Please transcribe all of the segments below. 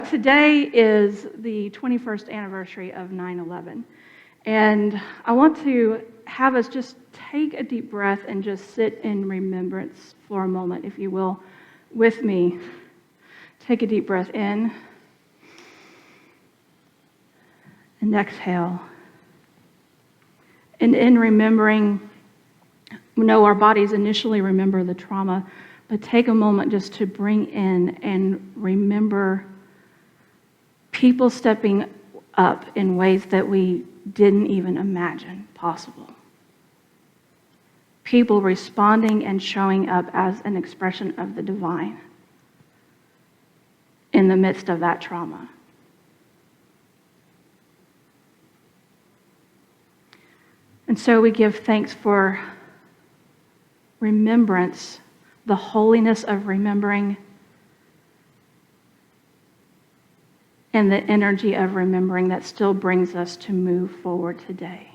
Today is the 21st anniversary of 9/11, and I want to have us just take a deep breath and just sit in remembrance for a moment, if you will, with me. Take a deep breath in and exhale. And in remembering, our bodies initially remember the trauma, but take a moment just to bring in and remember people stepping up in ways that we didn't even imagine possible. People responding and showing up as an expression of the divine in the midst of that trauma. And so we give thanks for remembrance, the holiness of remembering, and the energy of remembering that still brings us to move forward today.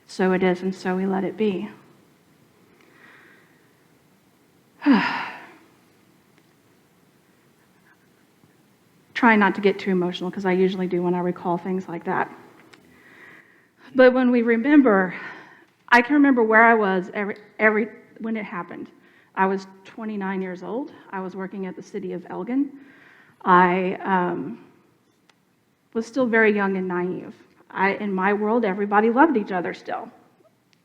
So it is, and so we let it be. Try not to get too emotional, because I usually do when I recall things like that. But when we remember, I can remember where I was every when it happened. I was 29 years old. I was working at the city of Elgin. I was still very young and naive. In my world, everybody loved each other still.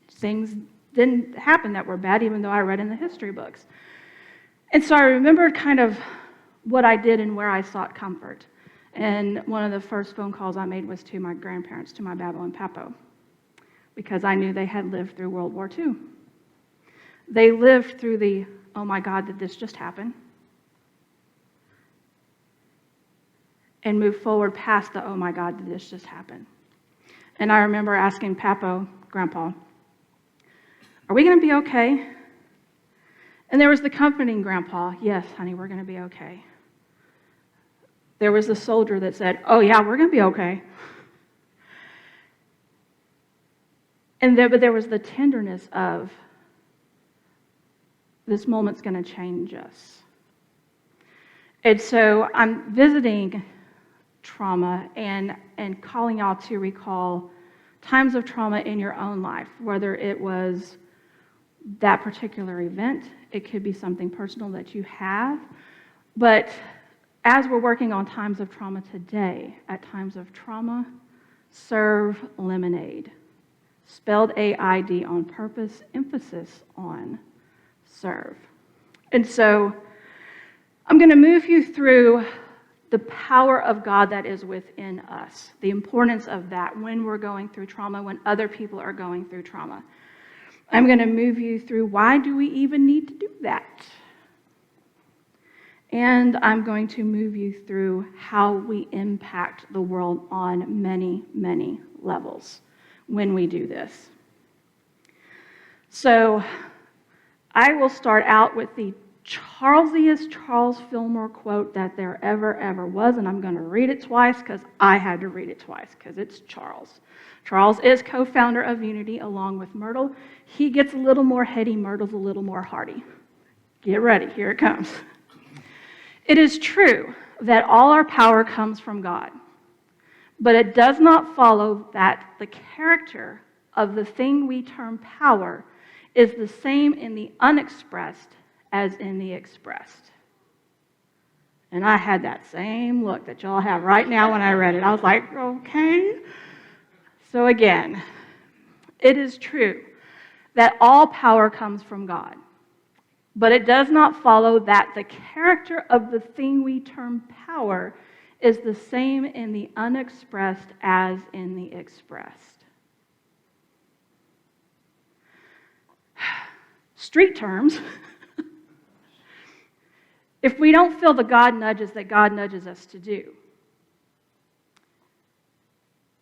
Things didn't happen that were bad, even though I read in the history books. And so I remembered kind of what I did and where I sought comfort. And one of the first phone calls I made was to my grandparents, to my Babo and Papo, because I knew they had lived through World War II. They lived through the, oh my God, did this just happen? And move forward past the, oh my God, did this just happen? And I remember asking Papo, Grandpa, are we going to be okay? And there was the comforting Grandpa, yes, honey, we're going to be okay. There was the soldier that said, oh yeah, we're going to be okay. But there was the tenderness of, this moment's going to change us. And so I'm visiting trauma and calling y'all to recall times of trauma in your own life, whether it was that particular event, it could be something personal that you have. But as we're working on times of trauma today, at times of trauma, serve lemonade. Spelled AID on purpose, emphasis on serve. And so I'm going to move you through the power of God that is within us, the importance of that when we're going through trauma, when other people are going through trauma. I'm going to move you through why do we even need to do that? And I'm going to move you through how we impact the world on many, many levels when we do this. So I will start out with the Charlesiest Charles Fillmore quote that there ever was, and I'm going to read it twice because I had to read it twice because it's Charles. Charles is co-founder of Unity along with Myrtle. He gets a little more heady, Myrtle's a little more hearty. Get ready, here it comes. It is true that all our power comes from God, but it does not follow that the character of the thing we term power is the same in the unexpressed as in the expressed. And I had that same look that y'all have right now when I read it. I was like, okay. So again, it is true that all power comes from God, but it does not follow that the character of the thing we term power is the same in the unexpressed as in the expressed. Street terms. If we don't feel the God nudges that God nudges us to do,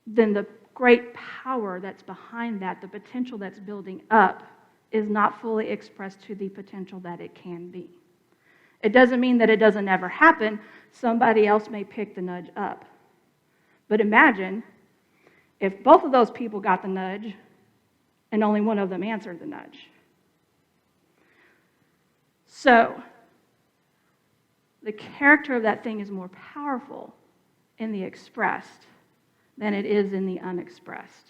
then the great power that's behind that, the potential that's building up, is not fully expressed to the potential that it can be. It doesn't mean that it doesn't ever happen. Somebody else may pick the nudge up. But imagine if both of those people got the nudge and only one of them answered the nudge. So, the character of that thing is more powerful in the expressed than it is in the unexpressed.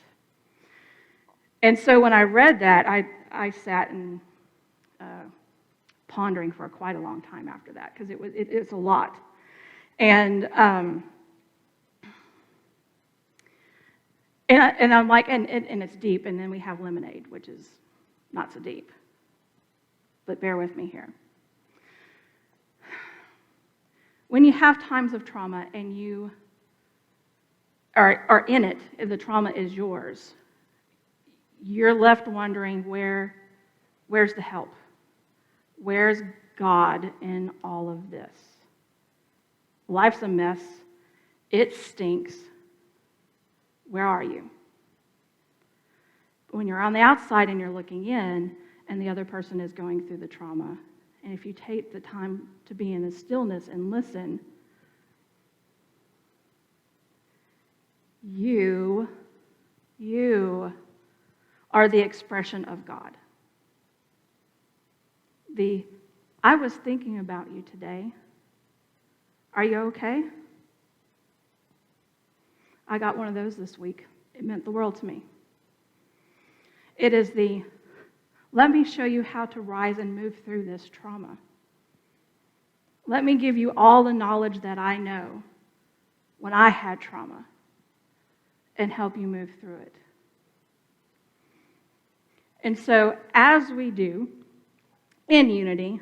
And so when I read that, I sat and pondering for quite a long time after that, because it's a lot. And I'm like, and it's deep, and then we have lemonade, which is not so deep. But bear with me here. When you have times of trauma and you are in it, the trauma is yours, you're left wondering, where's the help? Where's God in all of this? Life's a mess. It stinks. Where are you? When you're on the outside and you're looking in, and the other person is going through the trauma, and if you take the time to be in the stillness and listen, you are the expression of God. I was thinking about you today. Are you okay? I got one of those this week. It meant the world to me. It is let me show you how to rise and move through this trauma. Let me give you all the knowledge that I know when I had trauma and help you move through it. And so, as we do in unity,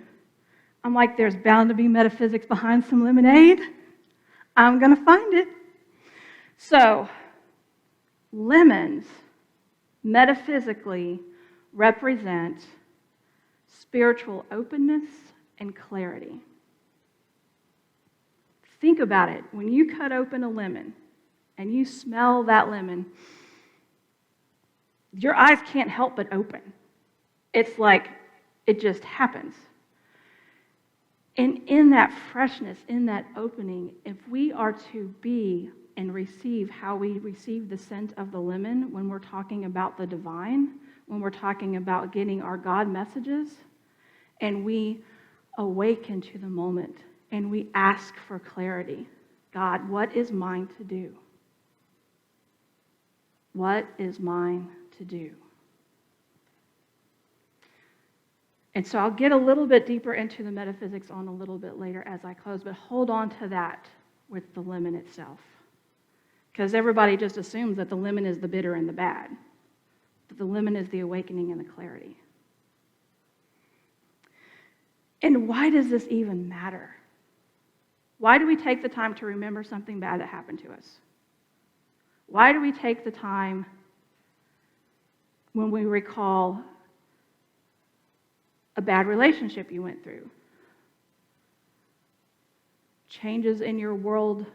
I'm like, there's bound to be metaphysics behind some lemonade. I'm going to find it. So, lemons metaphysically represent spiritual openness and clarity. Think about it. When you cut open a lemon and you smell that lemon, your eyes can't help but open. It's like it just happens. And in that freshness, in that opening, if we are to be and receive how we receive the scent of the lemon when we're talking about the divine, when we're talking about getting our God messages, and we awaken to the moment and we ask for clarity. God, what is mine to do? What is mine to do? And so I'll get a little bit deeper into the metaphysics on a little bit later as I close, but hold on to that with the lemon itself. Because everybody just assumes that the lemon is the bitter and the bad. But the lemon is the awakening and the clarity. And why does this even matter? Why do we take the time to remember something bad that happened to us? Why do we take the time when we recall a bad relationship you went through? Changes in your world,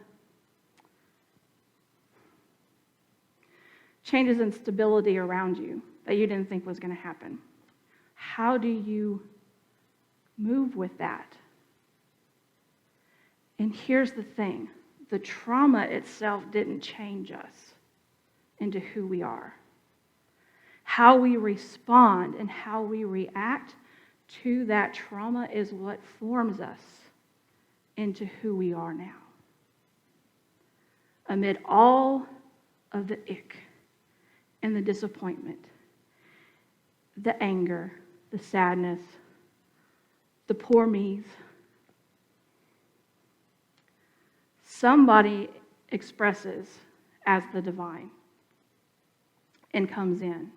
changes in stability around you that you didn't think was going to happen. How do you move with that? And here's the thing. The trauma itself didn't change us into who we are. How we respond and how we react to that trauma is what forms us into who we are now. Amid all of the ick and the disappointment, the anger, the sadness, the poor me's, somebody expresses as the divine and comes in.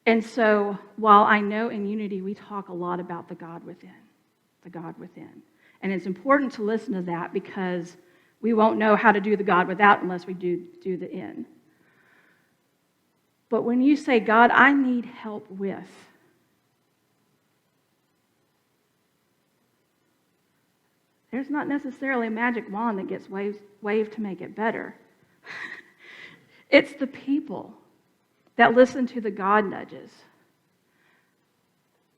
And so, while I know in Unity we talk a lot about the God within, the God within. And it's important to listen to that because we won't know how to do the God without unless we do the in. But when you say, God, I need help with, there's not necessarily a magic wand that gets waved to make it better. It's the people that listen to the God nudges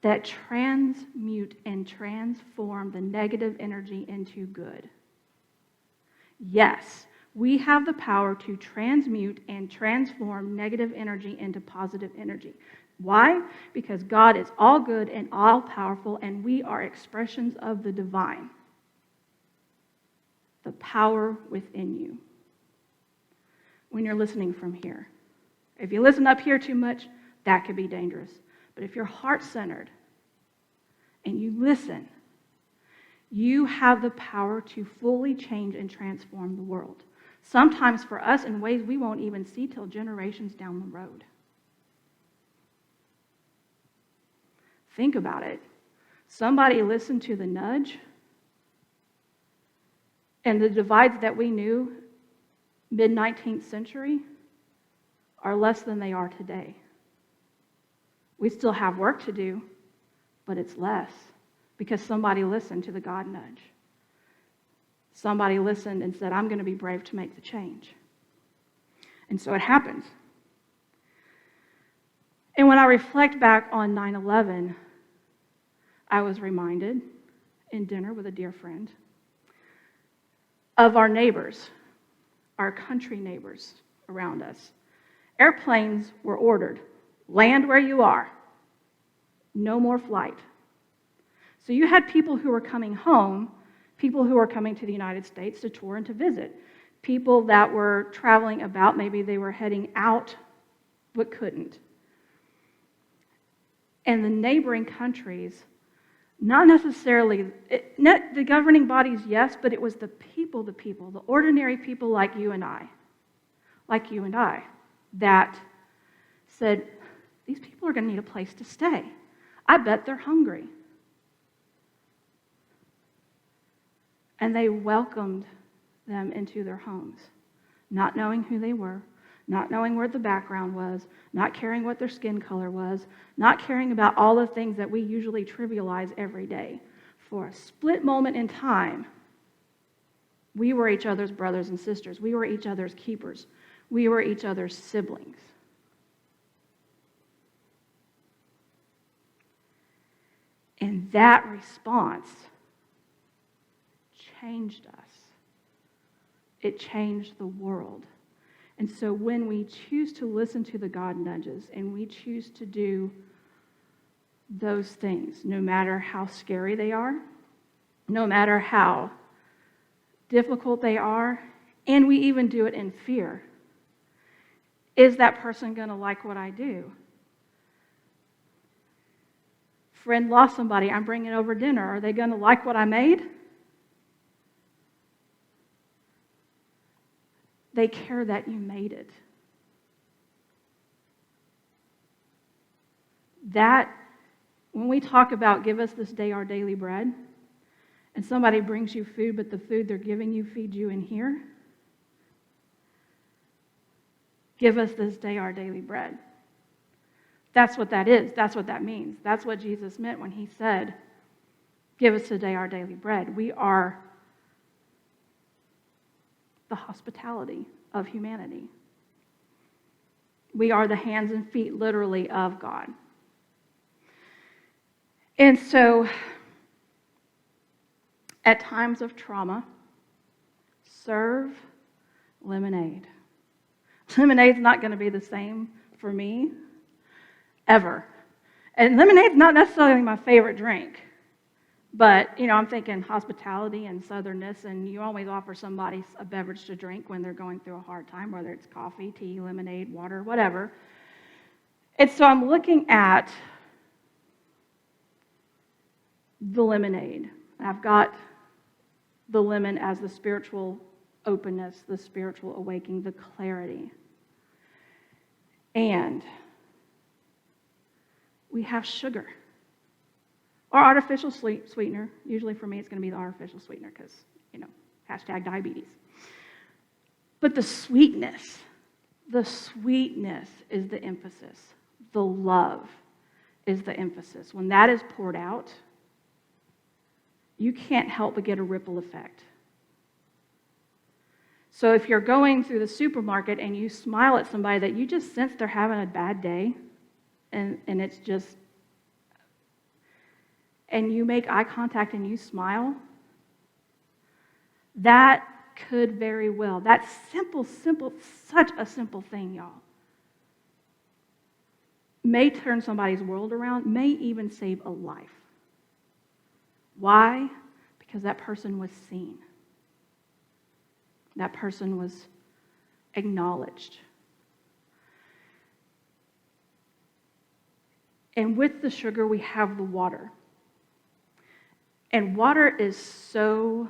that transmute and transform the negative energy into good. Yes, we have the power to transmute and transform negative energy into positive energy. Why? Because God is all good and all powerful, and we are expressions of the divine. the power within you when you're listening from here. If you listen up here too much, that could be dangerous. But if you're heart-centered and you listen, you have the power to fully change and transform the world. Sometimes for us in ways we won't even see till generations down the road. Think about it. Somebody listened to the nudge, and the divides that we knew mid-19th century are less than they are today. We still have work to do, but it's less because somebody listened to the God nudge. Somebody listened and said, I'm going to be brave to make the change. And so it happens. And when I reflect back on 9/11, I was reminded in dinner with a dear friend of our neighbors, our country neighbors around us. Airplanes were ordered. Land where you are. No more flight. So you had people who were coming home, people who were coming to the United States to tour and to visit, people that were traveling about, maybe they were heading out but couldn't. And the neighboring countries, not necessarily, the governing bodies, yes, but it was the people, the ordinary people like you and I, that said, these people are going to need a place to stay. I bet they're hungry. And they welcomed them into their homes, not knowing who they were, not knowing where the background was, not caring what their skin color was, not caring about all the things that we usually trivialize every day. For a split moment in time, we were each other's brothers and sisters. We were each other's keepers. We were each other's siblings. And that response changed us. It changed the world. And so when we choose to listen to the God nudges and we choose to do those things, no matter how scary they are, no matter how difficult they are, and we even do it in fear, is that person going to like what I do? Friend lost somebody, I'm bringing over dinner. Are they going to like what I made? They care that you made it. That, when we talk about give us this day our daily bread, and somebody brings you food, but the food they're giving you feeds you in here, give us this day our daily bread. That's what that is. That's what that means. That's what Jesus meant when he said, give us today our daily bread. We are the hospitality of humanity. We are the hands and feet, literally, of God. And so, at times of trauma, serve lemonade. Lemonade's not going to be the same for me ever. And lemonade's not necessarily my favorite drink. But, I'm thinking hospitality and southernness, and you always offer somebody a beverage to drink when they're going through a hard time, whether it's coffee, tea, lemonade, water, whatever. And so I'm looking at the lemonade. I've got the lemon as the spiritual openness, the spiritual awakening, the clarity. And we have sugar. Or artificial sweetener. Usually for me, it's going to be the artificial sweetener because, #diabetes. But the sweetness is the emphasis. The love is the emphasis. When that is poured out, you can't help but get a ripple effect. So if you're going through the supermarket and you smile at somebody that you just sense they're having a bad day, and it's just, and you make eye contact and you smile, that could very well, that simple, such a simple thing, y'all, may turn somebody's world around, may even save a life. Why? Because that person was seen. That person was acknowledged. And with the sugar, we have the water. And water is so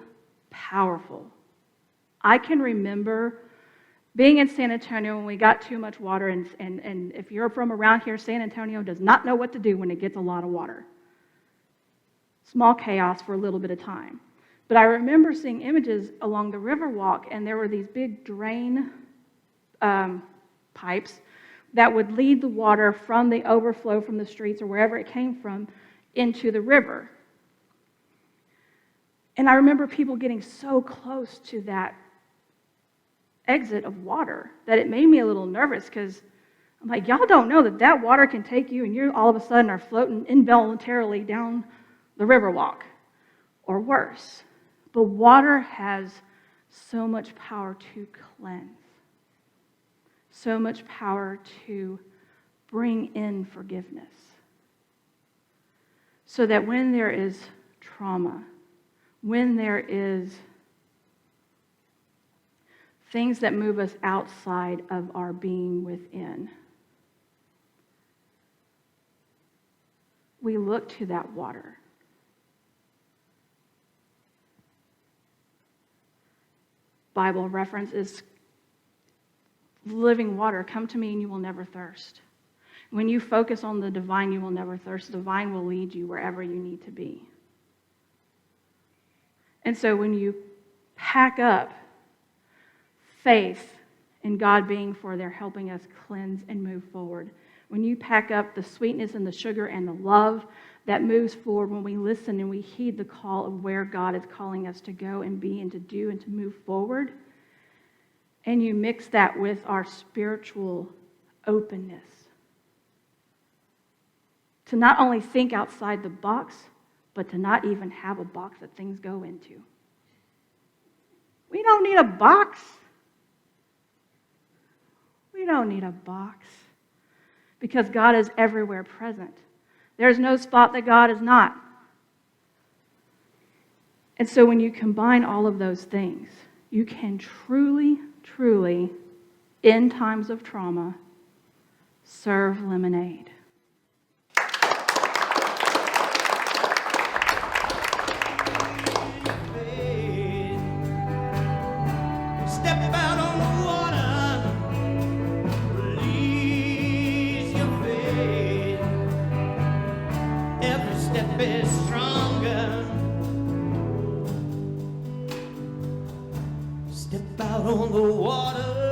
powerful. I can remember being in San Antonio when we got too much water, and if you're from around here, San Antonio does not know what to do when it gets a lot of water. Small chaos for a little bit of time. But I remember seeing images along the Riverwalk, and there were these big drain pipes that would lead the water from the overflow from the streets or wherever it came from into the river. And I remember people getting so close to that exit of water that it made me a little nervous, because I'm like, y'all don't know that water can take you and you all of a sudden are floating involuntarily down the Riverwalk or worse. But water has so much power to cleanse, so much power to bring in forgiveness, so that when there is trauma, when there is things that move us outside of our being within, we look to that water. Bible reference is living water. Come to me and you will never thirst. When you focus on the divine, you will never thirst. The divine will lead you wherever you need to be. And so when you pack up faith in God being for there helping us cleanse and move forward, when you pack up the sweetness and the sugar and the love that moves forward when we listen and we heed the call of where God is calling us to go and be and to do and to move forward, and you mix that with our spiritual openness to not only think outside the box, but to not even have a box that things go into. We don't need a box. We don't need a box, because God is everywhere present. There's no spot that God is not. And so when you combine all of those things, you can truly, truly, in times of trauma, serve lemonade. Step out on the water, release your faith. Every step is stronger. Step out on the water.